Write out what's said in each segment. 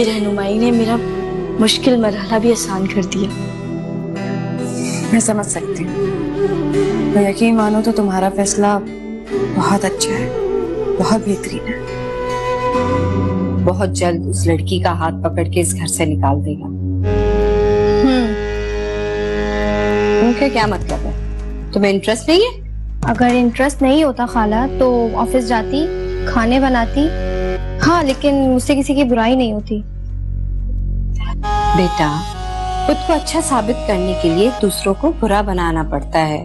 आपकी रहनुमाई ने मेरा मुश्किल मरहला भी आसान कर दिया। मैं समझ सकती हूँ, तो यकीन मानो तो तुम्हारा फैसला बहुत अच्छा है, बहुत बेहतरीन है। बहुत जल्द उस लड़की का हाथ पकड़ के इस घर से निकाल देगा। उनका क्या मतलब है? तुम्हें इंटरेस्ट नहीं है? अगर इंटरेस्ट नहीं होता खाला तो ऑफिस जाती, खाने बनाती। हाँ, लेकिन मुझसे किसी की बुराई नहीं होती। बेटा, खुद को अच्छा साबित करने के लिए दूसरों को बुरा बनाना पड़ता है।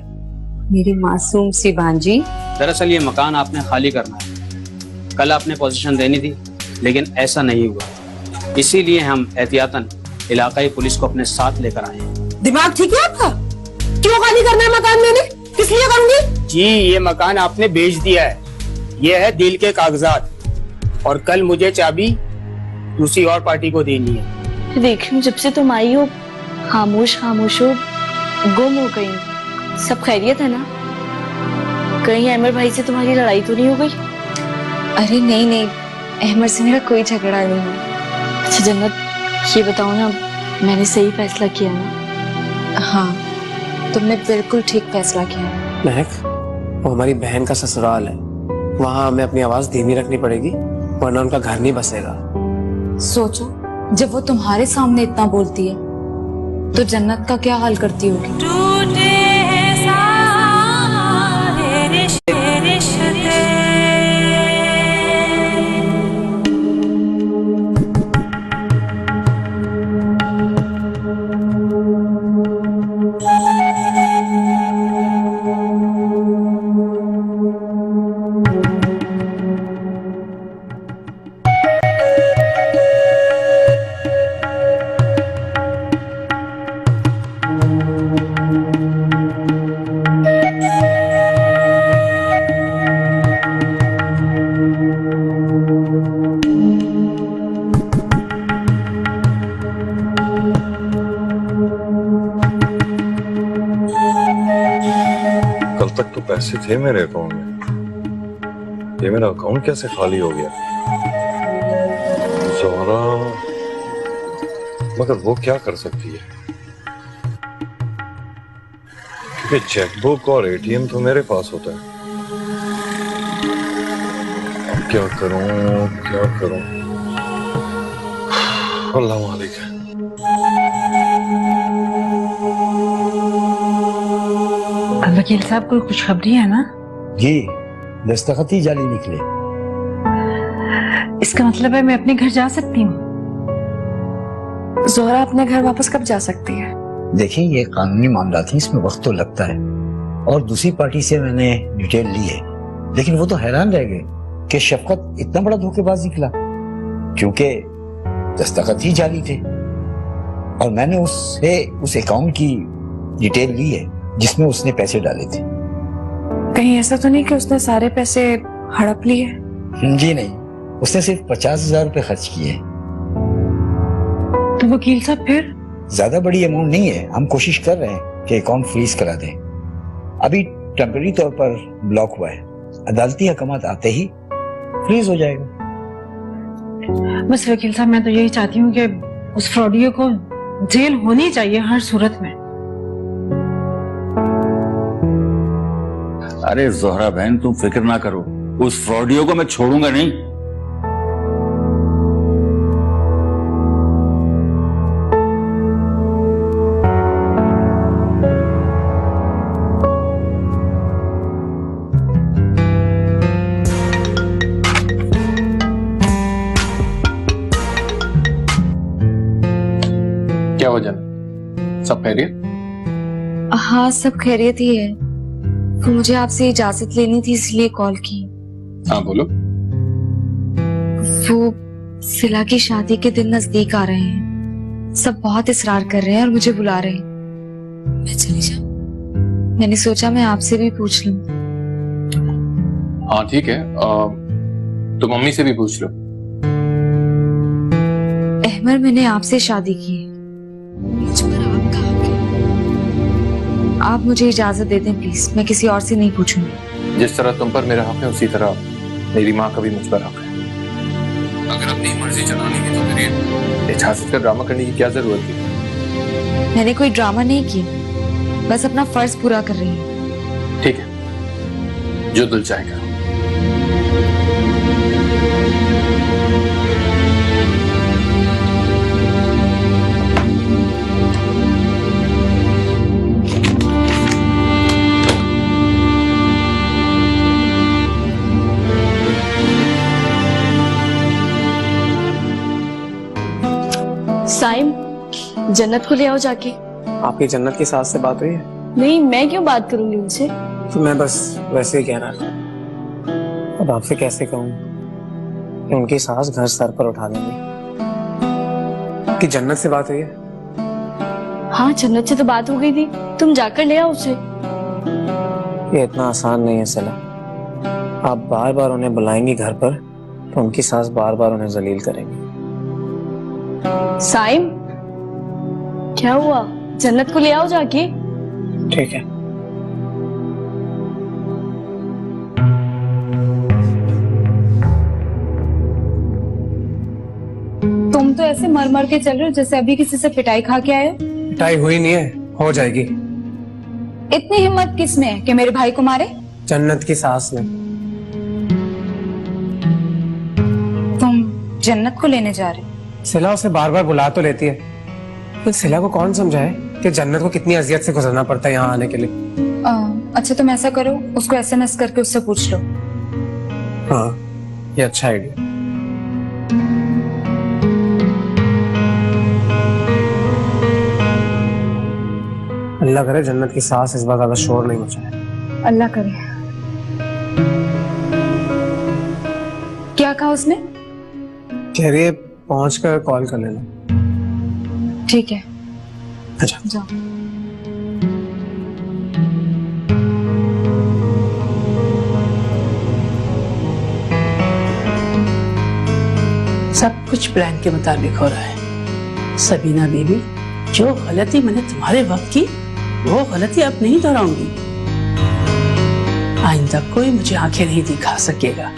मेरी मासूम सी भांजी। दरअसल ये मकान आपने खाली करना है। कल आपने पोजीशन देनी थी, लेकिन ऐसा नहीं हुआ। इसीलिए हम एहतियातन इलाकाई पुलिस को अपने साथ लेकर आए हैं। दिमाग ठीक है आपका? क्यों खाली करना है मकान? मैंने किस लिए करूंगी? जी, ये मकान आपने बेच दिया है। ये है डील के कागजात, और कल मुझे चाबी दूसरी और पार्टी को देनी है। देख रही हूँ जब से तुम आई हो खामोश खामोश हो, गुम हो गई। सब खैरियत है ना? कहीं अहमद भाई से तुम्हारी लड़ाई तो नहीं हो गई? अरे नहीं नहीं, अहमद से मेरा कोई झगड़ा नहीं है। अच्छा जन्नत, ये बताओ ना, मैंने सही फैसला किया ना? हाँ, तुमने बिल्कुल ठीक फैसला किया। महक, वो हमारी बहन का ससुराल है, वहाँ हमें अपनी आवाज धीमी रखनी पड़ेगी, वरना उनका घर नहीं बसेगा। सोचो, जब वो तुम्हारे सामने इतना बोलती है तो जन्नत का क्या हाल करती होगी। कल तक तो पैसे थे मेरे अकाउंट में, ये मेरा अकाउंट कैसे खाली हो गया? ज़ोहरा, मगर वो क्या कर सकती है? क्योंकि चेकबुक और एटीएम तो मेरे पास होता है। अब क्या करूं, क्या करूं? अल्लाह मालिक है। वकील साहब, कोई खुशखबरी है ना? जी, दस्तखत ही जाली निकले। इसका मतलब है मैं अपने घर जा सकती हूँ? ज़ोहरा अपने घर वापस कब जा सकती है? देखिए, ये कानूनी मामला थी, इसमें वक्त तो लगता है, और दूसरी पार्टी से मैंने डिटेल ली है, लेकिन वो तो हैरान रह गए कि शफकत इतना बड़ा धोखेबाज निकला, क्योंकि दस्तखत ही जाली थे और मैंने उससे उस अकाउंट की डिटेल ली है जिसमें उसने पैसे डाले थे। कहीं ऐसा तो नहीं कि उसने सारे पैसे हड़प लिए? जी नहीं, उसने सिर्फ 50,000 रुपए खर्च किए। तो वकील साहब फिर? ज्यादा बड़ी अमाउंट नहीं है, हम कोशिश कर रहे हैं कि अकाउंट फ्रीज करा दें। अभी टेम्परेरी तौर पर ब्लॉक हुआ है, अदालती हकमात आते ही फ्रीज हो जाएगा। बस वकील साहब, मैं तो यही चाहती हूँ कि उस फ्रॉडियो को जेल होनी चाहिए हर सूरत में। अरे ज़ोहरा बहन, तुम फिक्र ना करो, उस फ्रॉडियो को मैं छोड़ूंगा नहीं। क्या वजह? सब खैरियत? हाँ, सब खैरियत ही है। तो मुझे आपसे इजाजत लेनी थी, इसलिए कॉल की। हाँ बोलो। वो सिला की शादी के दिन नजदीक आ रहे हैं, सब बहुत इसरार कर रहे हैं और मुझे बुला रहे हैं। मैं चली जाऊं? मैंने सोचा मैं आपसे भी पूछ लूं। हाँ ठीक है, तो मम्मी से भी पूछ लो। अहमद, मैंने आपसे शादी की है, मुझ पर आपका हक है। आप मुझे इजाजत दे दें प्लीज, मैं किसी और से नहीं पूछूंगी। जिस तरह तुम पर मेरा हक है, उसी तरह मेरी माँ का भी मुझ पर हक है। अगर अपनी मर्जी चलानी है तो फिर इजाजत का ड्रामा करने की क्या जरूरत थी? मैंने कोई ड्रामा नहीं किया, बस अपना फर्ज पूरा कर रही हूँ। ठीक है, जो दिल चाहे करो। साइम, जन्नत को ले आओ जाके। आपकी जन्नत की सास से बात हुई है? नहीं, मैं क्यों बात करूंगी उनसे? तो मैं बस वैसे ही कह रहा था। अब आपसे कैसे कहूँ कि उनकी सास घर सर पर उठा लेंगी। कि जन्नत से बात हुई है? हाँ, जन्नत से तो बात हो गई थी। तुम जाकर ले आओ उसे। ये इतना आसान नहीं है सिला। आप बार बार उन्हें बुलाएंगी घर पर तो उनकी सास बार बार उन्हें जलील करेंगी। साइम, क्या हुआ? जन्नत को ले आओ जाके। ठीक है। तुम तो ऐसे मर मर के चल रहे हो जैसे अभी किसी से पिटाई खा के आए हो। पिटाई हुई नहीं है, हो जाएगी। इतनी हिम्मत किस में है कि मेरे भाई को मारे? जन्नत की सास ने। तुम जन्नत को लेने जा रहे हो? सिला उसे बार बार बुला तो लेती है, लेकिन सिला को कौन समझाए कि जन्नत को कितनी अजियत से गुजरना पड़ता है यहाँ आने के लिए। अच्छा, तुम ऐसा करो, उसको SMS करके उससे पूछ लो। हाँ, ये अच्छा आइडिया। अल्लाह करे जन्नत की सास इस बार ज्यादा शोर नहीं मचाए। अल्लाह करे। क्या कहा उसने? कह रही है पहुंच कर कॉल कर लेना। ठीक है, अच्छा जाओ। सब कुछ प्लान के मुताबिक हो रहा है। सबीना बीबी, जो गलती मैंने तुम्हारे वक्त की वो गलती अब नहीं दोहराऊंगी। आइंदा कोई मुझे आंखें नहीं दिखा सकेगा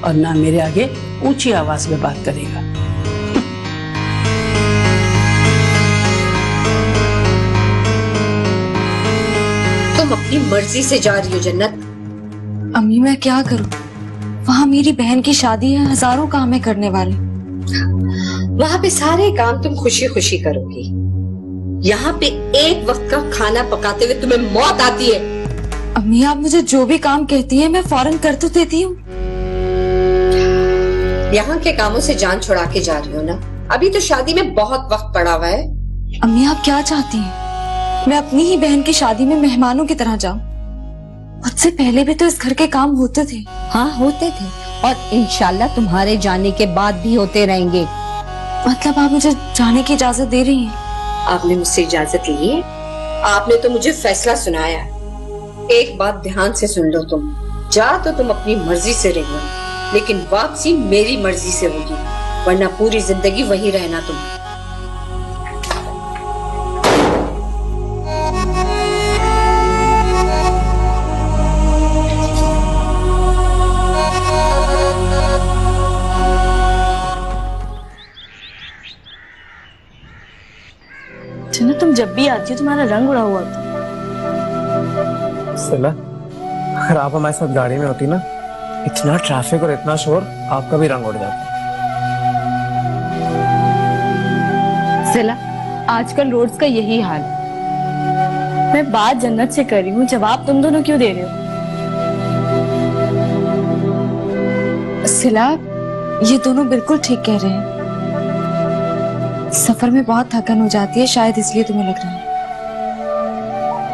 और ना मेरे आगे ऊंची आवाज में बात करेगा। तुम अपनी मर्जी से जा रही हो जन्नत। अम्मी, मैं क्या करूं? वहाँ मेरी बहन की शादी है, हजारों काम है करने वाले। वहाँ पे सारे काम तुम खुशी खुशी करोगी। यहाँ पे एक वक्त का खाना पकाते हुए तुम्हें मौत आती है। अम्मी, आप मुझे जो भी काम कहती है मैं फौरन कर तो देती हूँ। यहाँ के कामों से जान छुड़ा के जा रही हो ना? अभी तो शादी में बहुत वक्त पड़ा हुआ है। अम्मी, आप क्या चाहती हैं? मैं अपनी ही बहन की शादी में मेहमानों की तरह जाऊं? मुझसे पहले भी तो इस घर के काम होते थे। हाँ, होते थे और इंशाल्लाह तुम्हारे जाने के बाद भी होते रहेंगे। मतलब आप मुझे जाने की इजाजत दे रही हैं? आपने मुझसे इजाजत ली है? आपने तो मुझे फैसला सुनाया। एक बात ध्यान से सुन लो, तुम जा तो तुम अपनी मर्जी से रहो, लेकिन वापसी मेरी मर्जी से होगी, वरना पूरी जिंदगी वहीं रहना तुम। तुम जब भी आती हो तुम्हारा रंग उड़ा हुआ था। सिला, अगर आप हमारे साथ गाड़ी में होती ना, इतना ट्रैफिक और इतना शोर, आपका भी रंग उड़ जाता। सिला, आजकल रोड्स का यही हाल है। मैं बात जन्नत से कर रही हूँ, जवाब तुम दोनों क्यों दे रहे हो? सिला, ये दोनों बिल्कुल ठीक कह रहे हैं। सफर में बहुत थकन हो जाती है, शायद इसलिए तुम्हें लग रहा है।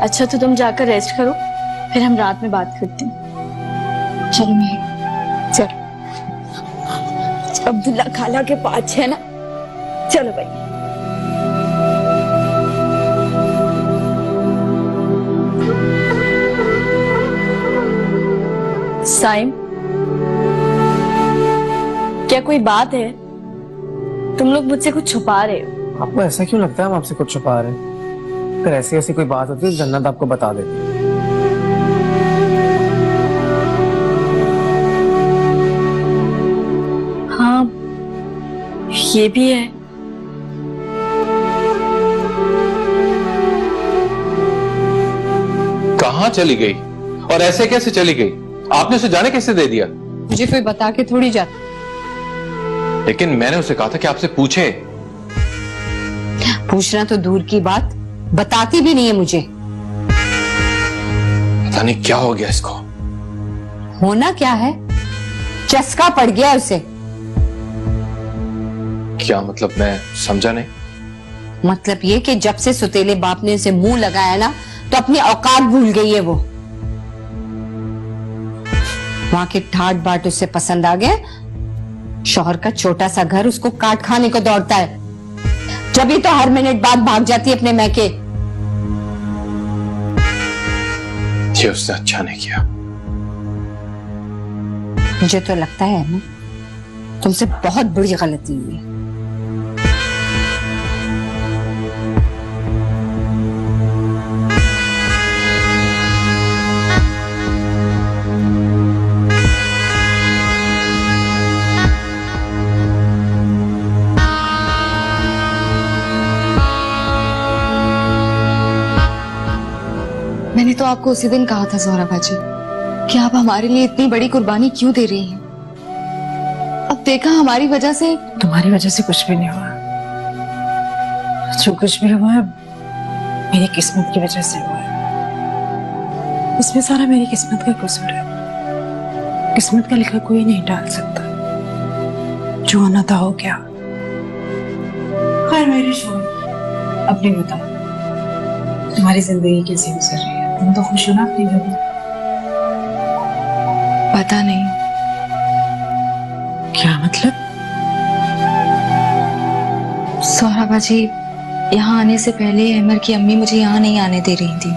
अच्छा, तो तुम जाकर रेस्ट करो, फिर हम रात में बात करते हैं। चलो मैं चल। अब्दुल्ला खाला के पास है ना? चलो भाई। साइम, क्या कोई बात है? तुम लोग मुझसे कुछ छुपा रहे हो। आपको ऐसा क्यों लगता है हम आपसे कुछ छुपा रहे हैं? अगर ऐसी ऐसी कोई बात होती है जन्नत आपको बता देती। हाँ, ये भी है। कहाँ चली गई और ऐसे कैसे चली गई? आपने उसे जाने कैसे दे दिया? मुझे कोई बता के थोड़ी जाता। लेकिन मैंने उसे कहा था कि आपसे पूछे। पूछना तो दूर की बात, बताती भी नहीं है मुझे। पता नहीं क्या हो गया इसको। होना क्या है, चस्का पड़ गया उसे। क्या मतलब? मैं समझा नहीं। मतलब ये कि जब से सुतेले बाप ने उसे मुंह लगाया ना, तो अपनी औकात भूल गई है वो। वहां के ठाट बाट उसे पसंद आ गए। शौहर का छोटा सा घर उसको काट खाने को दौड़ता है। जब ही तो हर मिनट बाद भाग जाती है अपने मैके। ये उसने अच्छा नहीं किया। मुझे तो लगता है ना, तुमसे बहुत बड़ी गलती हुई है। मैंने तो आपको उसी दिन कहा था ज़ोहरा बाजी कि आप हमारे लिए इतनी बड़ी कुर्बानी क्यों दे रही हैं। अब देखा हमारी वजह से। तुम्हारी वजह से कुछ भी नहीं हुआ। जो कुछ भी हुआ है मेरी किस्मत की वजह से हुआ है। इसमें सारा मेरी किस्मत का कसूर है। किस्मत का लिखा कोई नहीं डाल सकता। जो होना था हो गया। खैर मेरी शोर, अपनी बताओ, तुम्हारी जिंदगी कैसी गुजर रही है? तुम तो खुश हो ना अपनी जिंदगी? पता नहीं। क्या मतलब? ज़ोहरा बाजी, यहाँ आने से पहले अहमर की अम्मी मुझे यहाँ नहीं आने दे रही थी।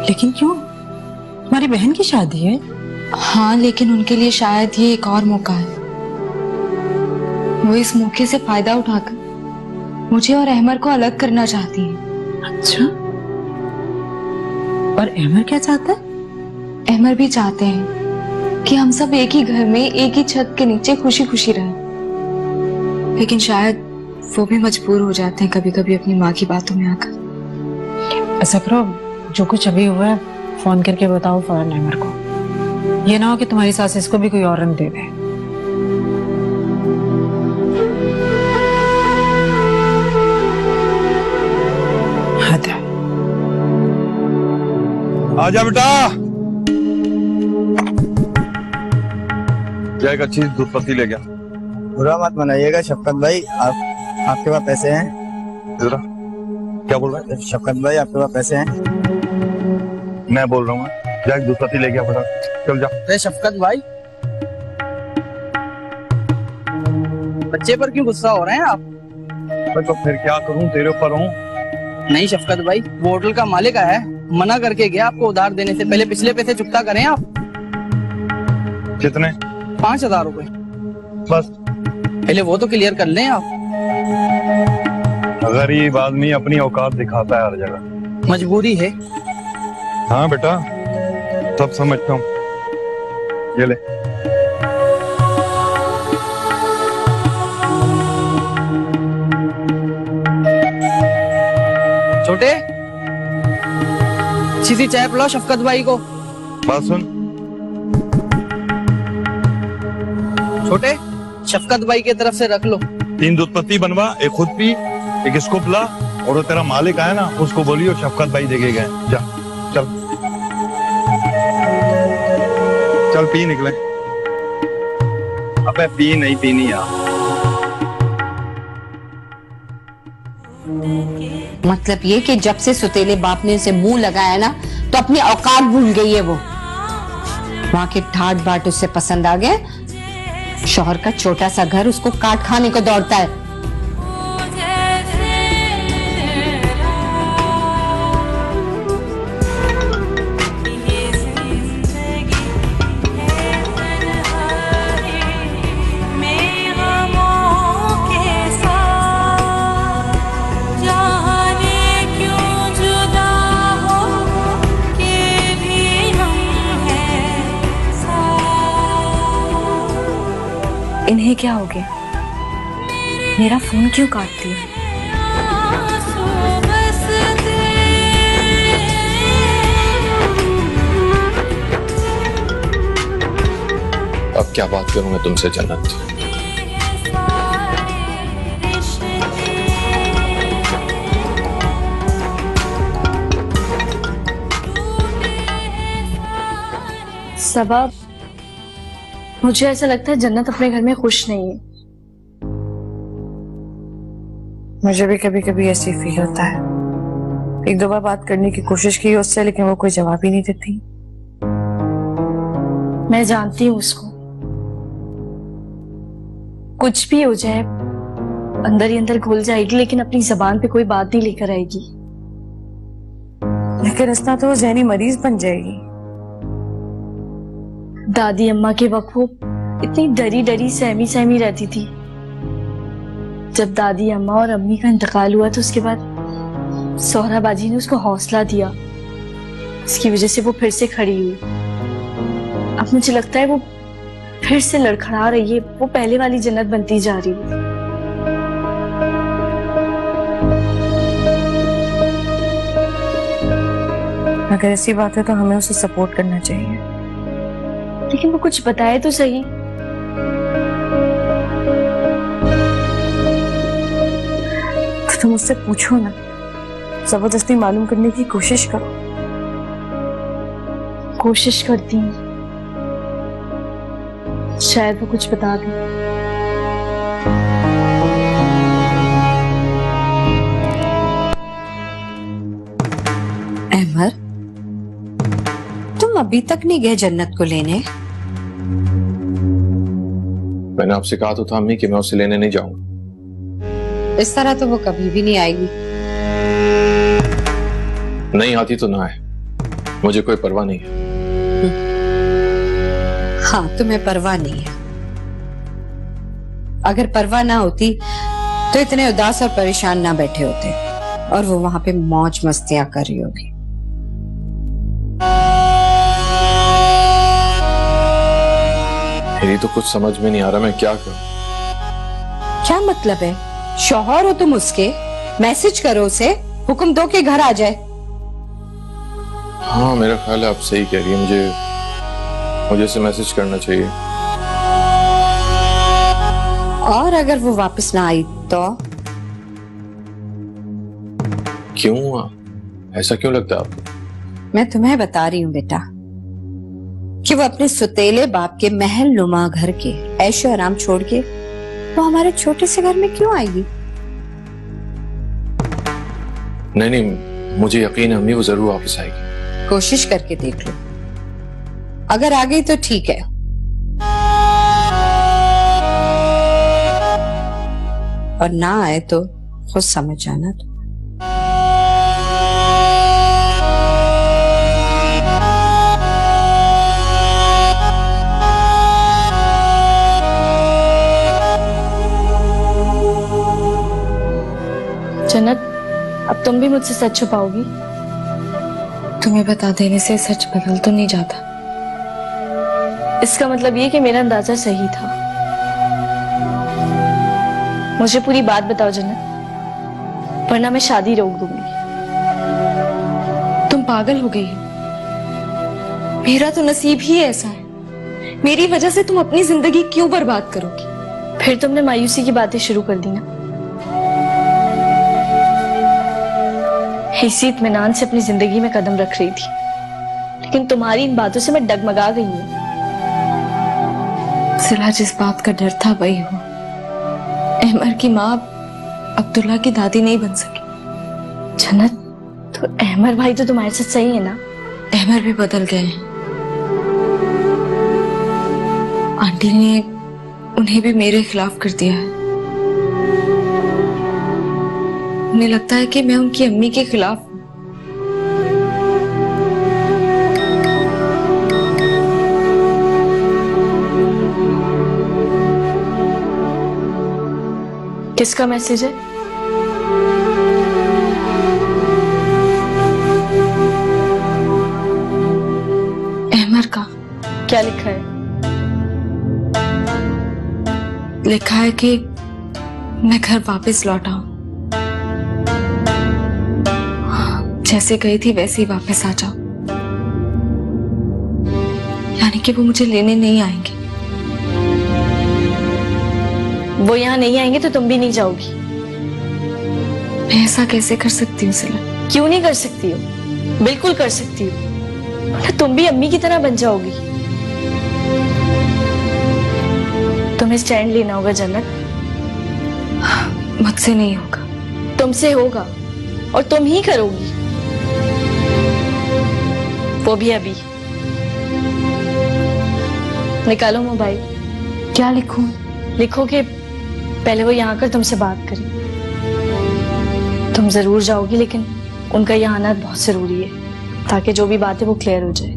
लेकिन क्यों? तुम्हारी बहन की शादी है। हाँ, लेकिन उनके लिए शायद ये एक और मौका है। वो इस मौके से फायदा उठाकर मुझे और अहमर को अलग करना चाहती हैं। अच्छा, और अहमर क्या चाहता है? अहमर भी चाहते हैं कि हम सब एक ही घर में एक ही छत के नीचे खुशी खुशी रहें। लेकिन शायद वो भी मजबूर हो जाते हैं कभी कभी अपनी माँ की बातों में आकर। ऐसा करो, जो कुछ अभी हुआ है फोन करके बताओ फौरन अहमर को। ये ना हो कि तुम्हारी सास इसको भी कोई और रंग दे दे। आजा बेटा। क्या एक अच्छी दूध पत्ती ले गया। बुरा मत मनाइएगा शफकत भाई, आपके पास पैसे हैं? जरा क्या बोल रहा है? शफकत भाई आपके पास पैसे हैं? मैं बोल रहा हूँ, जा एक दूध पत्ती ले गया बेटा, चल जा। अरे शफकत भाई, बच्चे पर क्यों गुस्सा हो रहे हैं आप? तो फिर क्या करूँ, तेरे ऊपर हूँ। नहीं शफकत भाई, वो होटल का मालिक है, मना करके गया आपको उधार देने से पहले। पिछले पैसे चुकता करें आप। कितने? 5,000 रुपए बस। पहले वो तो क्लियर कर लें आप। गरीब आदमी अपनी औकात दिखाता है हर जगह। मजबूरी है। हाँ बेटा, सब समझता हूँ। ये ले। छोटे, सीधी चाय पिलाओ शफकत भाई को। बात सुन। छोटे, शफकत भाई की तरफ से रख लो। 3 दूध पत्ती बनवा, एक खुद पी, एक इसको पिला, और वो तेरा मालिक आया ना उसको बोलियो शफकत भाई देके गए। जा चल चल पी निकले। अबे पी नहीं पीनी यार। मतलब ये कि जब से सुतेले बाप ने उसे मुंह लगाया ना, तो अपनी औकात भूल गई है वो। वहां के ठाट बाट उसे पसंद आ गए। शौहर का छोटा सा घर उसको काट खाने को दौड़ता है। इन्हें क्या हो गया? मेरा फोन क्यों काट दिया? अब क्या बात करूं मैं तुमसे जन्नत। सबा, मुझे ऐसा लगता है जन्नत अपने घर में खुश नहीं है। मुझे भी कभी कभी ऐसे फील होता है। एक दो बार बात करने की कोशिश की उससे, लेकिन वो कोई जवाब ही नहीं देती। मैं जानती हूँ उसको, कुछ भी हो जाए अंदर ही अंदर घुल जाएगी, लेकिन अपनी जबान पे कोई बात नहीं लेकर आएगी। लेकिन इतना तो वो जहनी मरीज बन जाएगी। दादी अम्मा के वक्त वो इतनी डरी डरी सहमी सहमी रहती थी। जब दादी अम्मा और अम्मी का इंतकाल हुआ तो उसके बाद सोहरा बाजी ने उसको हौसला दिया, इसकी वजह से वो फिर से खड़ी हुई। अब मुझे लगता है वो फिर से लड़खड़ा रही है, वो पहले वाली जन्नत बनती जा रही है। अगर ऐसी बात है तो हमें उसे सपोर्ट करना चाहिए। लेकिन वो कुछ बताए तो सही। तो तुम उससे पूछो ना, जबरदस्ती मालूम करने की कोशिश करो। कोशिश करती हूँ, शायद वो कुछ बता दे। अहमद, तुम अभी तक नहीं गए जन्नत को लेने? मैंने आपसे कहा तो था अम्मी कि मैं उसे लेने नहीं जाऊंगा। इस तरह तो वो कभी भी नहीं आएगी। नहीं आती तो ना आए, मुझे कोई परवाह नहीं है। हाँ, तुम्हें परवाह नहीं है। अगर परवाह ना होती तो इतने उदास और परेशान ना बैठे होते और वो वहां पे मौज मस्तियां कर रही होगी। मेरी तो कुछ समझ में नहीं आ रहा, मैं क्या करूं? क्या मतलब है? शौहर हो तुम उसके, मैसेज करो उसे, हुक्म दो कि घर आ जाए। हाँ, मेरा ख्याल है आप सही कह रही है, मुझे उसे मैसेज करना चाहिए। और अगर वो वापस ना आई तो? क्यों? ऐसा क्यों लगता है आपको? मैं तुम्हें बता रही हूँ बेटा कि वो अपने सुतेले बाप के महल नुमा घर के ऐशो आराम छोड़ के वो हमारे छोटे से घर में क्यों आएगी? नहीं, मुझे यकीन है अम्मी वो जरूर वापस आएगी। कोशिश करके देख लो, अगर आ गई तो ठीक है, और ना आए तो खुद समझ जाना। तो जन्नत, अब तुम भी मुझसे सच छुपाओगी? तुम्हें बता देने से सच बदल तो नहीं जाता। इसका मतलब ये कि मेरा अंदाजा सही था। मुझे पूरी बात बताओ जन्नत, वरना मैं शादी रोक दूंगी। तुम पागल हो गई हो। मेरा तो नसीब ही ऐसा है। मेरी वजह से तुम अपनी जिंदगी क्यों बर्बाद करोगी? फिर तुमने मायूसी की बातें शुरू कर दी ना। इसी इत्मीनान से अपनी जिंदगी में कदम रख रही थी, लेकिन तुम्हारी इन बातों से मैं डगमगा गई हूँ। सिला, जिस बात का डर था वही हुआ। अहमर की माँ अब्दुल्ला की दादी नहीं बन सकी। जन्नत, तो अहमर भाई तो तुम्हारे साथ सही है ना? अहमर भी बदल गए हैं। आंटी ने उन्हें भी मेरे खिलाफ कर दिया है। उन्हें लगता है कि मैं उनकी अम्मी के खिलाफ हूं। किसका मैसेज है? अहमर का। क्या लिखा है? लिखा है कि मैं घर वापस लौट आऊं, जैसे गई थी वैसे ही वापस आ जाऊं। यानी कि वो मुझे लेने नहीं आएंगे। वो यहाँ नहीं आएंगे तो तुम भी नहीं जाओगी। मैं ऐसा कैसे कर सकती हूँ सिला? क्यों नहीं कर सकती हो? बिल्कुल कर सकती हो। वरना तुम भी अम्मी की तरह बन जाओगी। तुम्हें स्टैंड लेना होगा जन्नत। मुझसे नहीं होगा। तुमसे होगा और तुम ही करोगी, वो भी अभी। निकालो मोबाइल। क्या लिखूं? लिखो कि पहले वो यहाँ आकर तुमसे बात करें। तुम जरूर जाओगी, लेकिन उनका यहाँ आना बहुत जरूरी है, ताकि जो भी बात है वो क्लियर हो जाए।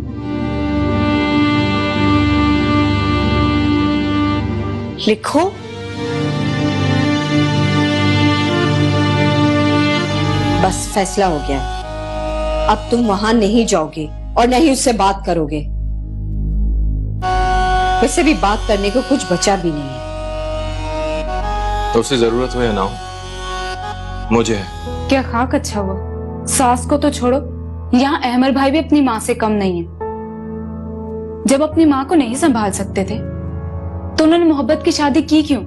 लिखो। बस फैसला हो गया। अब तुम वहां नहीं जाओगे और न ही उससे बात करोगे। वैसे भी बात करने को कुछ बचा भी नहीं है। तो उसे जरूरत हो या ना हो, मुझे है। क्या खाक अच्छा हुआ। सास को तो छोड़ो, यहाँ अहमर भाई भी अपनी माँ से कम नहीं है। जब अपनी माँ को नहीं संभाल सकते थे तो उन्होंने मोहब्बत की शादी की क्यों?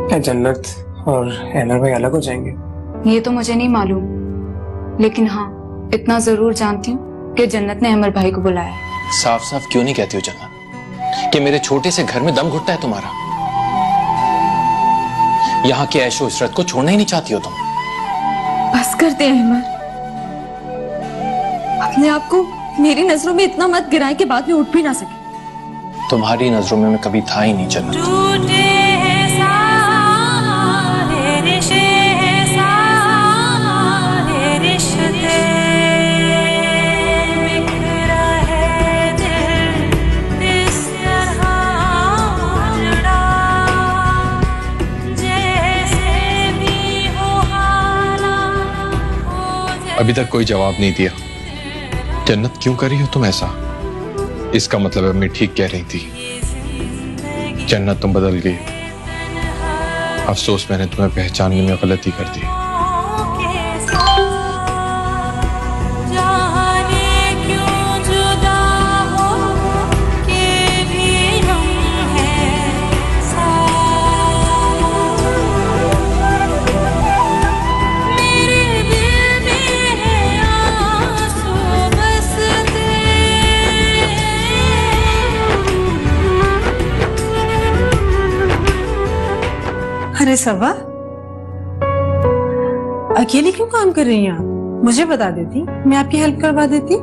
क्या जन्नत और अहमर भाई अलग हो जाएंगे? ये तो मुझे नहीं मालूम, लेकिन हाँ इतना जरूर जानती हूँ कि जन्नत ने अहमर भाई को बुलाया। साफ साफ क्यों नहीं कहती हो जन्नत कि मेरे छोटे से घर में दम घुटता है तुम्हारा? यहाँ के ऐशो इशरत को छोड़ना ही नहीं चाहती हो तुम। बस कर दे अहमर, अपने आप को मेरी नजरों में इतना मत गिराए कि बाद में उठ भी ना सके। तुम्हारी नजरों में मैं कभी था ही नहीं जन्नत। अभी तक कोई जवाब नहीं दिया। जन्नत क्यों कर रही हो तुम ऐसा? इसका मतलब अम्मी ठीक कह रही थी। जन्नत तुम बदल गई। अफसोस मैंने तुम्हें पहचानने में गलती कर दी। अरे सवा, अकेली क्यों काम कर रही हैं आप? मुझे बता देती, मैं आपकी हेल्प करवा देती।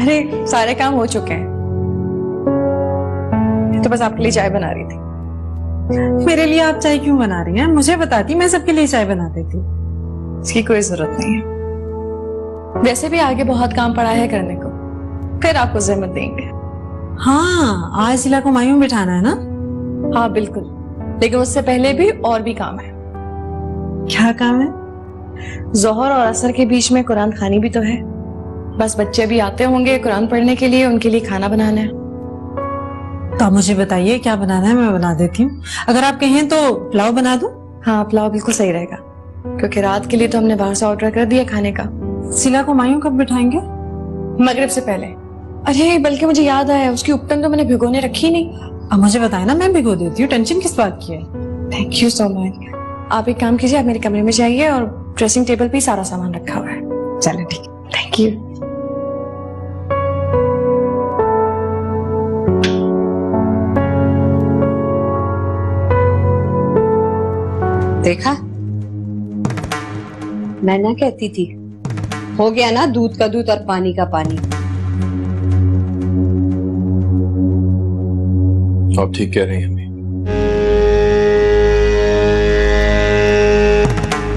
अरे सारे काम हो चुके हैं, तो बस आपके लिए चाय बना रही थी। मेरे लिए आप चाय क्यों बना रही हैं? मुझे बताती, मैं सबके लिए चाय बना देती। इसकी कोई जरूरत नहीं है। वैसे भी आगे बहुत काम पड़ा है करने को, फिर आपको जहमत देंगे। हाँ, आज जिला को मायूं बिठाना है ना? हाँ बिल्कुल, लेकिन उससे पहले भी और भी काम है। क्या काम है? जोहर और असर के बीच में कुरान खानी भी तो है। बस बच्चे भी आते होंगे कुरान पढ़ने के लिए, उनके लिए खाना बनाना है। तो आप मुझे बताइए क्या बनाना है, मैं बना देती हूँ। अगर आप कहें तो पुलाव बना दूं? हाँ पुलाव बिल्कुल सही रहेगा, क्योंकि रात के लिए तो हमने बाहर से ऑर्डर कर दिया खाने का। सिला को मायूं कब बिठाएंगे? मगरिब से पहले। अरे बल्कि मुझे याद आया, उसकी उपटन तो मैंने भिगोने रखी नहीं। अब मुझे बताए ना, मैं भिगो देती हूँ। टेंशन किस बात की है? Thank you so much. आप एक काम कीजिए, आप मेरे कमरे में जाइए और ड्रेसिंग टेबल पे सारा सामान रखा हुआ है। चलो ठीक है। Thank you. देखा, मैं ना कहती थी, हो गया ना दूध का दूध और पानी का पानी। आप ठीक कह रही हैं अम्मी।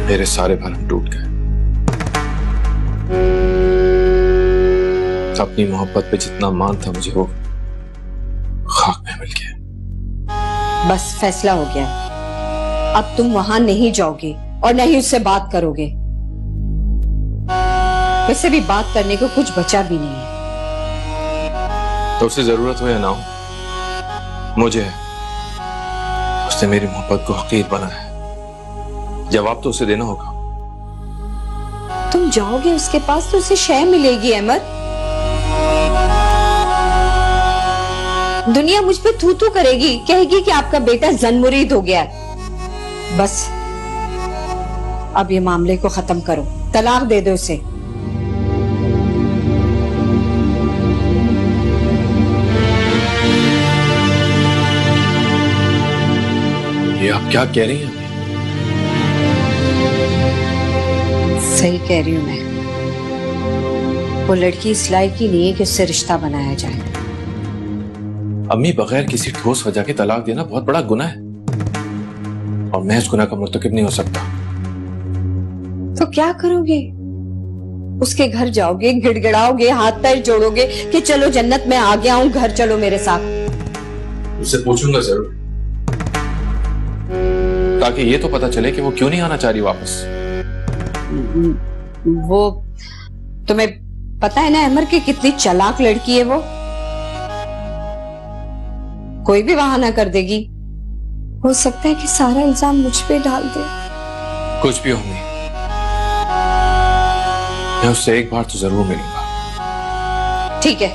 मेरे सारे भरम टूट गए। अपनी मोहब्बत पे जितना मान था मुझे, वो खाक में मिल गया। बस फैसला हो गया। अब तुम वहां नहीं जाओगे और न ही उससे बात करोगे। वैसे भी बात करने को कुछ बचा भी नहीं है। तो उसे जरूरत हो या ना हो, मुझे है। उसने मेरी मोहब्बत को हकीर बनाया। जवाब तो उसे देना होगा। तुम जाओगे उसके पास तो उसे शय मिलेगी अहमद। दुनिया मुझ पे थू थू करेगी, कहेगी कि आपका बेटा जनमुरीद हो गया है। बस अब ये मामले को खत्म करो, तलाक दे दो उसे। ये आप क्या कह रही हैं? सही कह रही हूं मैं। वो लड़की इस लायक ही नहीं है कि उससे रिश्ता बनाया जाए। अम्मी, बगैर किसी ठोस वजह के तलाक देना बहुत बड़ा गुनाह है और मैं इस गुनाह का मुर्तकिब नहीं हो सकता। तो क्या करोगे? उसके घर जाओगे, गिड़गिड़ाओगे, हाथ पैर जोड़ोगे कि चलो जन्नत में आ गया हूं, घर चलो मेरे साथ। उससे पूछूंगा जरूर, ताकि ये तो पता चले कि वो क्यों नहीं आना चाह रही वापस। वो तुम्हें पता है ना अमर की कितनी चालाक लड़की है वो। कोई भी बहाना कर देगी। हो सकता है कि सारा इल्जाम मुझ पे डाल दे। कुछ भी हो अम्मी, मैं उससे एक बार तो जरूर मिलूंगा। ठीक है,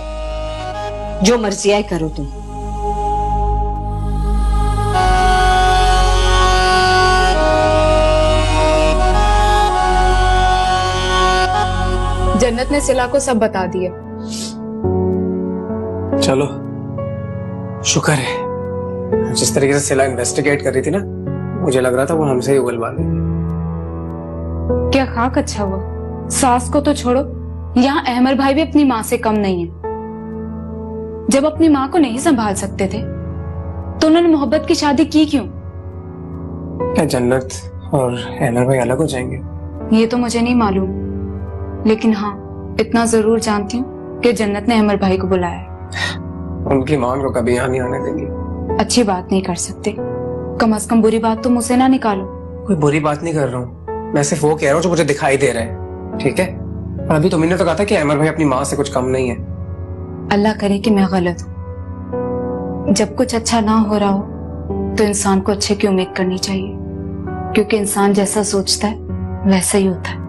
जो मर्जी आए करो तुम। जन्नत ने सिला को सब बता दिया। चलो शुक्र है। जिस तरीके से सिला इन्वेस्टिगेट कर रही थी ना, मुझे लग रहा था वो हमसे ही उगलवा लेगी। क्या खाक अच्छा हुआ। सास को तो छोड़ो, यहाँ अहमर भाई भी अपनी माँ से कम नहीं है। जब अपनी माँ को नहीं संभाल सकते थे तो उन्होंने मोहब्बत की शादी की क्यों? क्या जन्नत और अहमर भाई अलग हो जाएंगे? ये तो मुझे नहीं मालूम, लेकिन हाँ इतना जरूर जानती हूँ कि जन्नत ने अहमर भाई को बुलाया है। उनकी मां को कभी यहाँ नहीं आने देंगी। अच्छी बात नहीं कर सकते, कम से कम बुरी बात तो मुझसे ना निकालो। कोई बुरी बात नहीं कर रहा हूँ, मैं सिर्फ वो कह रहा हूँ जो मुझे दिखाई दे रहा है, ठीक है? और अभी तुमने तो कहा था कि अहमर भाई अपनी माँ से कुछ कम नहीं है। अल्लाह करे कि मैं गलत हूँ। जब कुछ अच्छा ना हो रहा हो तो इंसान को अच्छे की उम्मीद करनी चाहिए, क्योंकि इंसान जैसा सोचता है वैसा ही होता है।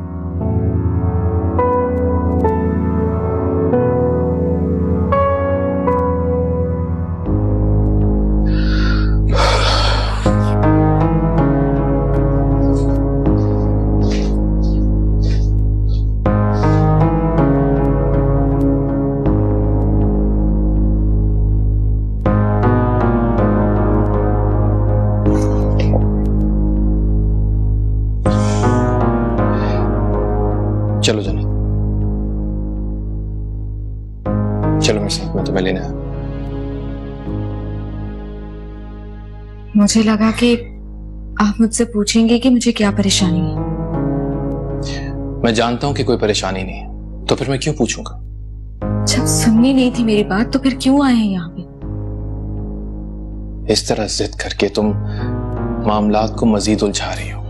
चलो जन्नत, चलो मेरे साथ, मैं तुम्हें लेने आया। मुझे लगा कि आप मुझसे पूछेंगे कि मुझे क्या परेशानी है। मैं जानता हूं कि कोई परेशानी नहीं है, तो फिर मैं क्यों पूछूंगा? जब सुननी नहीं थी मेरी बात तो फिर क्यों आए हैं यहाँ पे? इस तरह जिद करके तुम मामलात को मजीद उलझा रही हो।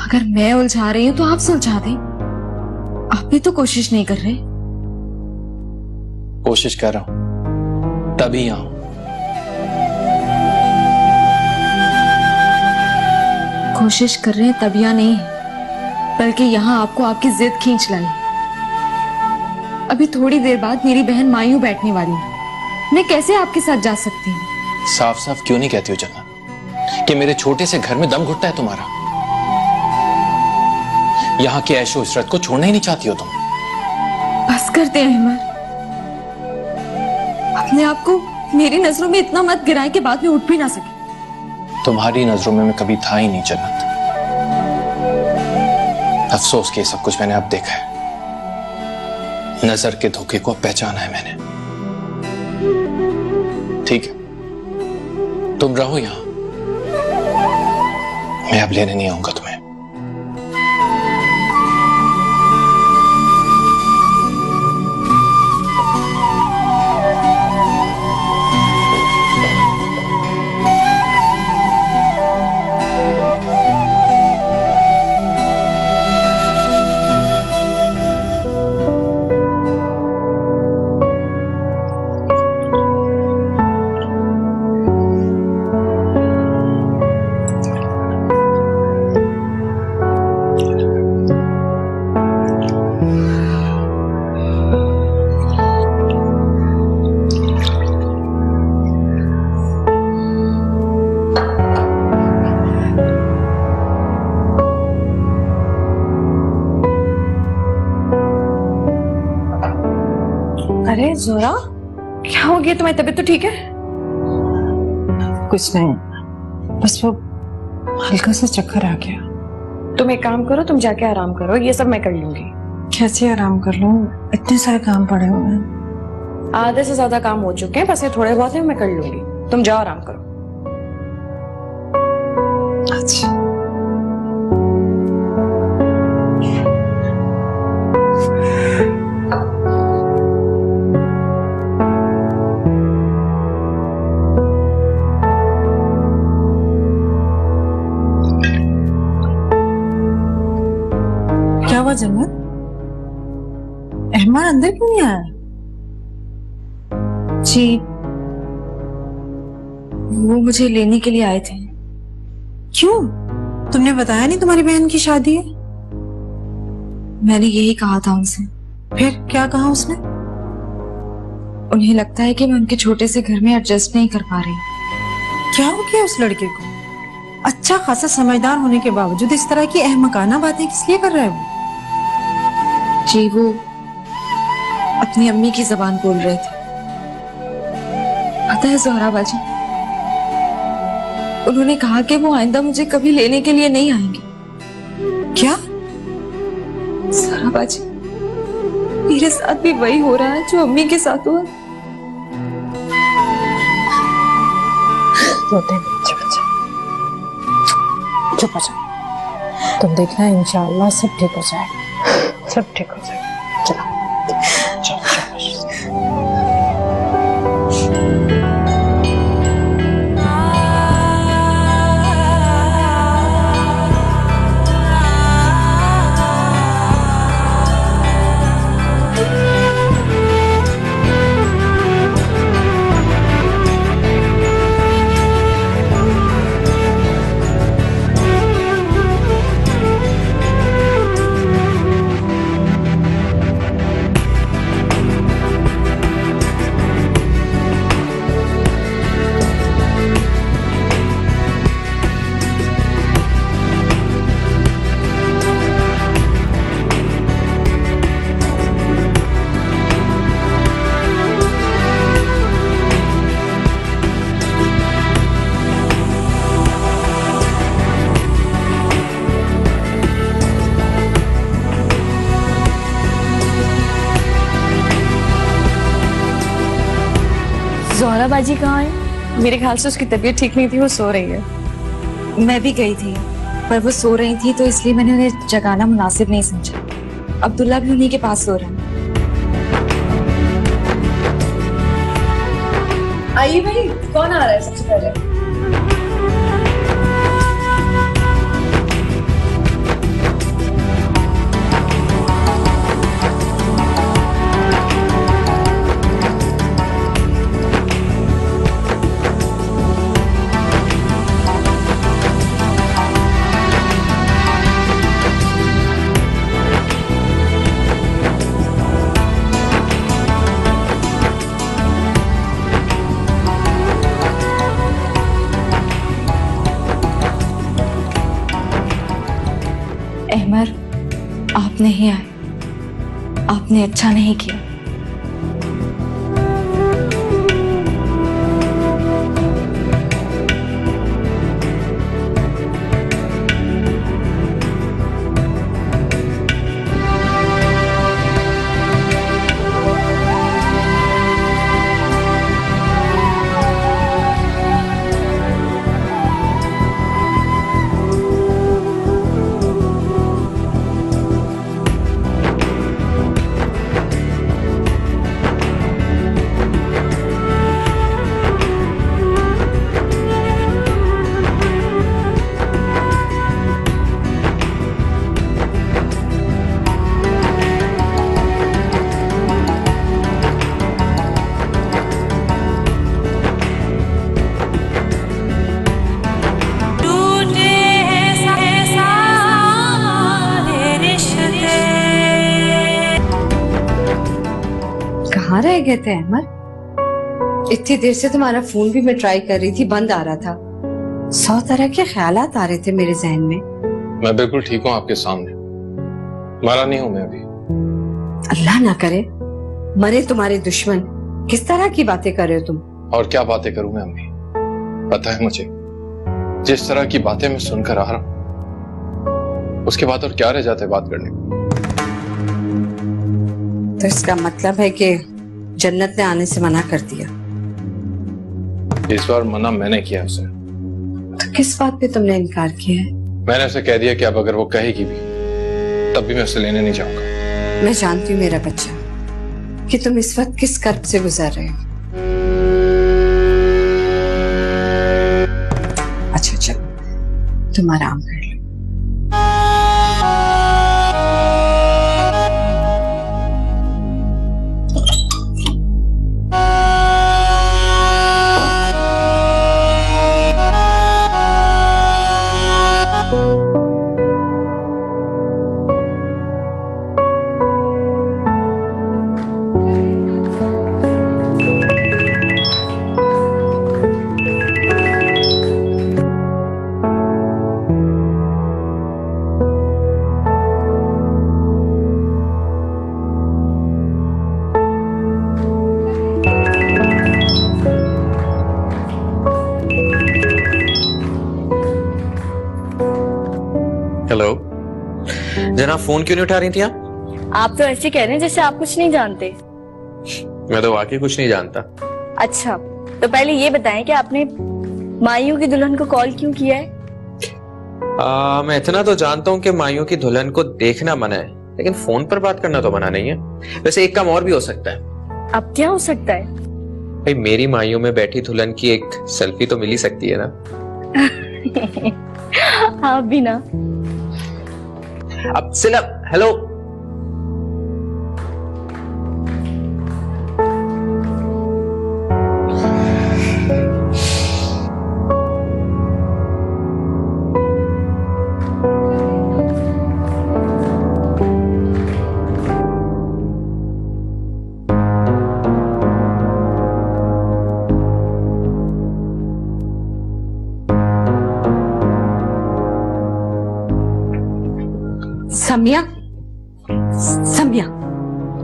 अगर मैं उलझा रही हूं तो आप सुलझा दें। आप भी तो कोशिश नहीं कर रहे। कोशिश कर रहा हूं, तभी यहां हूं। कोशिश कर रहे हैं तब या नहीं, बल्कि यहाँ आपको आपकी जिद खींच लाई। अभी थोड़ी देर बाद मेरी बहन मायूं बैठने वाली है, मैं कैसे आपके साथ जा सकती हूँ? साफ साफ क्यों नहीं कहती हो जन्नत कि मेरे छोटे से घर में दम घुटता है तुम्हारा? यहाँ के ऐशो इशरत को छोड़ना ही नहीं चाहती हो तुम। बस करते हैं अहमर, अपने आप को मेरी नजरों में इतना मत गिराए कि बाद में उठ भी ना सके। तुम्हारी नजरों में मैं कभी था ही नहीं जन्नत। अफसोस कि सब कुछ मैंने अब देखा है। नजर के धोखे को पहचाना है मैंने। ठीक है, तुम रहो यहां, मैं अब लेने नहीं आऊंगा तुम्हें। अरे जोरा, क्या हो गया तुम्हारी तबीयत तो ठीक है? कुछ नहीं, बस वो हल्का सा चक्कर आ गया। तुम एक काम करो, तुम जाके आराम करो, ये सब मैं कर लूंगी। कैसे आराम कर लूं? इतने सारे काम पड़े हुए हैं। आधे से ज्यादा काम हो चुके हैं, बस ये थोड़े बहुत हैं, मैं कर लूंगी। तुम जाओ आराम करो। अच्छा। क्या हुआ जन्नत? अहमद अंदर क्यों नहीं आया? जी, वो मुझे लेने के लिए आए थे। क्यों? तुमने बताया नहीं तुम्हारी बहन की शादी है? मैंने यही कहा था उनसे। फिर क्या कहा उसने? उन्हें लगता है कि मैं उनके छोटे से घर में एडजस्ट नहीं कर पा रही। क्या हो गया उस लड़के को? अच्छा खासा समझदार होने के बावजूद इस तरह की अहमकाना बातें किस लिए कर रहा है वो? जी, वो अपनी अम्मी की जबान बोल रहे थे। पता है ज़ोहरा बाजी, उन्होंने कहा कि वो आइंदा मुझे कभी लेने के लिए नहीं आएंगे। क्या? ज़ोहरा बाजी, मेरे साथ भी वही हो रहा है जो अम्मी के साथ हुआ। चुप हो जा। तुम देखना इंशाअल्लाह सब ठीक हो जाएगा, सब ठीक हो जाएगा। चलो ज़ोहरा बाजी कहाँ है? मेरे ख्याल से उसकी तबीयत ठीक नहीं थी, वो सो रही है। मैं भी गई थी, पर वो सो रही थी तो इसलिए मैंने उन्हें जगाना मुनासिब नहीं समझा। अब्दुल्ला भी उन्हीं के पास सो रहा है। आइए भाई, कौन आ रहा है सबसे पहले? अहमर, आप नहीं आए, आपने अच्छा नहीं किया। कहाँ रह गए थे अहमद? इतनी देर से तुम्हारा फोन भी मैं ट्राई कर रही थी, बंद आ रहा था। 100 तरह के ख्यालात आ रहे थे मेरे जहन में। मैं बिल्कुल ठीक हूँ आपके सामने, मरा नहीं हूं मैं अभी। अल्लाह ना करे, मरे तुम्हारे दुश्मन, किस तरह की बातें कर रहे हो तुम? और क्या बातें करूं मैं अम्मी? पता है मुझे, जिस तरह की बातें मैं सुनकर आ रहा हूं, उसके बाद और क्या रह जाता है बात करने को? तो इसका मतलब है कि जन्नत ने आने से मना कर दिया। इस बार मना मैंने किया उसे। तो किस बात पे तुमने इनकार किया है? मैंने उसे कह दिया कि अब अगर वो कहेगी भी तब भी मैं उसे लेने नहीं जाऊंगा। मैं जानती हूँ मेरा बच्चा कि तुम इस वक्त किस कर्ब से गुजर रहे हो। अच्छा चलो तुम आराम कर लो। हेलो जनाब, फोन क्यों नहीं उठा रही थी आप? आप तो ऐसे कह रहे हैं जैसे आप कुछ नहीं जानते। मैं तो वाकई कुछ नहीं जानता। अच्छा, तो पहले ये बताएं कि आपने मायूं की दुल्हन को कॉल क्यों किया है? मैं इतना तो जानता हूँ कि मायूं की दुल्हन को देखना मना है, लेकिन फोन पर बात करना तो मना नहीं है। वैसे एक काम और भी हो सकता है। अब क्या हो सकता है? भाई मेरी मायूं में बैठी दुल्हन की एक सेल्फी तो मिल ही सकती है ना। आप भी ना। अब सिला, हेलो। समिया, समिया,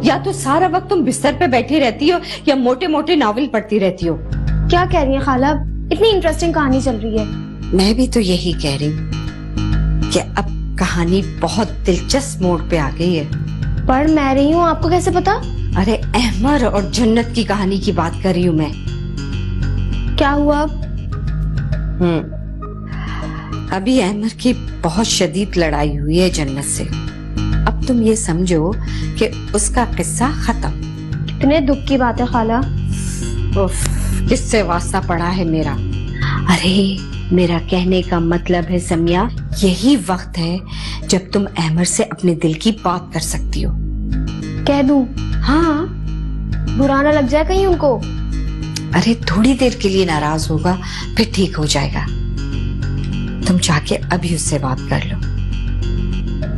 या तो सारा वक्त तुम बिस्तर पे बैठी रहती हो या मोटे मोटे नॉवेल पढ़ती रहती हो। क्या कह रही है खाला? इतनी इंटरेस्टिंग कहानी चल रही है। मैं भी तो यही कह रही हूँ कि अब कहानी बहुत दिलचस्प मोड़ पे आ गई है। पढ़ मैं रही हूँ, आपको कैसे पता? अरे अहमर और जन्नत की कहानी की बात कर रही हूँ मैं। क्या हुआ अब? अभी अहमर की बहुत शदीद लड़ाई हुई है जन्नत से। अब तुम ये समझो कि उसका किस्सा खत्म। कितने दुख की बात है खाला। उफ, किससे वास्ता पड़ा है मेरा। अरे मेरा कहने का मतलब है समिया, यही वक्त है जब तुम अहमर से अपने दिल की बात कर सकती हो। कह दूं? हाँ, बुरा ना लग जाए कहीं उनको। अरे थोड़ी देर के लिए नाराज होगा, फिर ठीक हो जाएगा। तुम जाके अभी उससे बात कर लो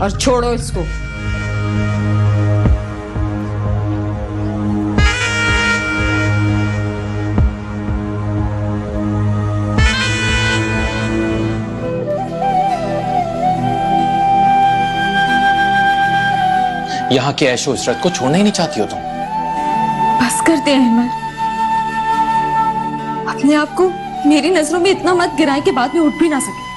और छोड़ो इसको। यहाँ के ऐशो इशरत को छोड़ना ही नहीं चाहती हो तुम? बस कर दे अहमद, अपने आप को मेरी नजरों में इतना मत गिराए कि बाद में उठ भी ना सके।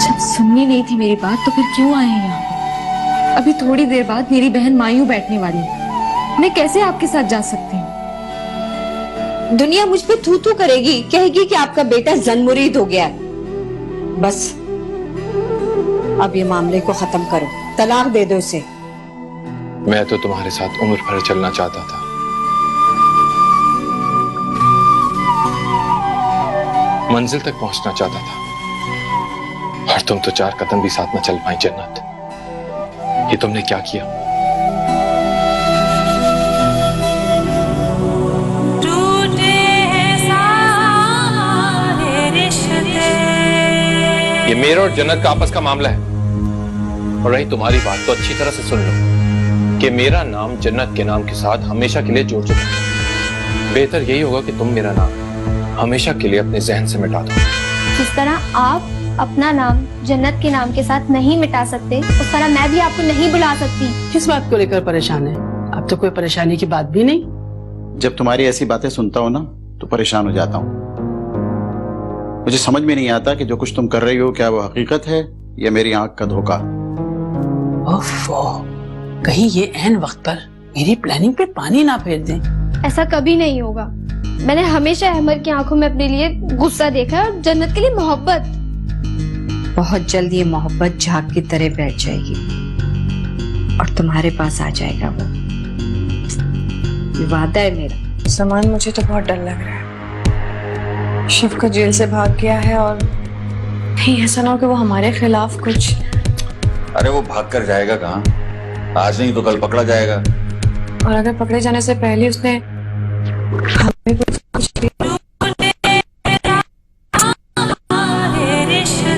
जब सुननी नहीं थी मेरी बात तो फिर क्यों आए हैं यहाँ? अभी थोड़ी देर बाद मेरी बहन मायूं बैठने वाली है, मैं कैसे आपके साथ जा सकती हूँ? दुनिया मुझ पे थू थू करेगी, कहेगी कि आपका बेटा जन्मुरीद हो गया है। बस अब ये मामले को खत्म करो, तलाक दे दो इसे। मैं तो तुम्हारे साथ उम्र भर चलना चाहता था, मंजिल तक पहुंचना चाहता था, और तुम तो 4 कदम भी साथ न चल पाई जन्नत। ये तुमने क्या किया? ये मेरे और जन्नत का आपस का मामला है, और रही तुम्हारी बात तो अच्छी तरह से सुन लो कि मेरा नाम जन्नत के नाम के साथ हमेशा के लिए जुड़ चुका है। बेहतर यही होगा कि तुम मेरा नाम हमेशा के लिए अपने जहन से मिटा दो। जिस तरह आप अपना नाम जन्नत के नाम के साथ नहीं मिटा सकते, उस तरह मैं भी आपको नहीं बुला सकती। किस बात को लेकर परेशान है? अब तो कोई परेशानी की बात भी नहीं। जब तुम्हारी ऐसी बातें सुनता हूं ना तो परेशान हो जाता हूं। मुझे समझ में नहीं आता कि जो कुछ तुम कर रही हो क्या वो हकीकत है या मेरी आंख का धोखा। ओफो, कहीं ये ऐन वक्त पर मेरी प्लानिंग पे पानी ना फेर दें। ऐसा कभी नहीं होगा। मैंने हमेशा अहमद की आंखों में अपने लिए गुस्सा देखा है और जन्नत के लिए मोहब्बत। बहुत जल्द ये मोहब्बत झाग की तरह बैठ जाएगी और तुम्हारे पास आ जाएगा वो। वादा है मेरा। सामान, मुझे तो बहुत डर लग रहा है। शफकत जेल से भाग गया है और कहीं ऐसा ना हो कि वो हमारे खिलाफ कुछ। अरे वो भाग कर जाएगा कहाँ? आज नहीं तो कल पकड़ा जाएगा। और अगर पकड़े जाने से पहले उसने हमें कुछ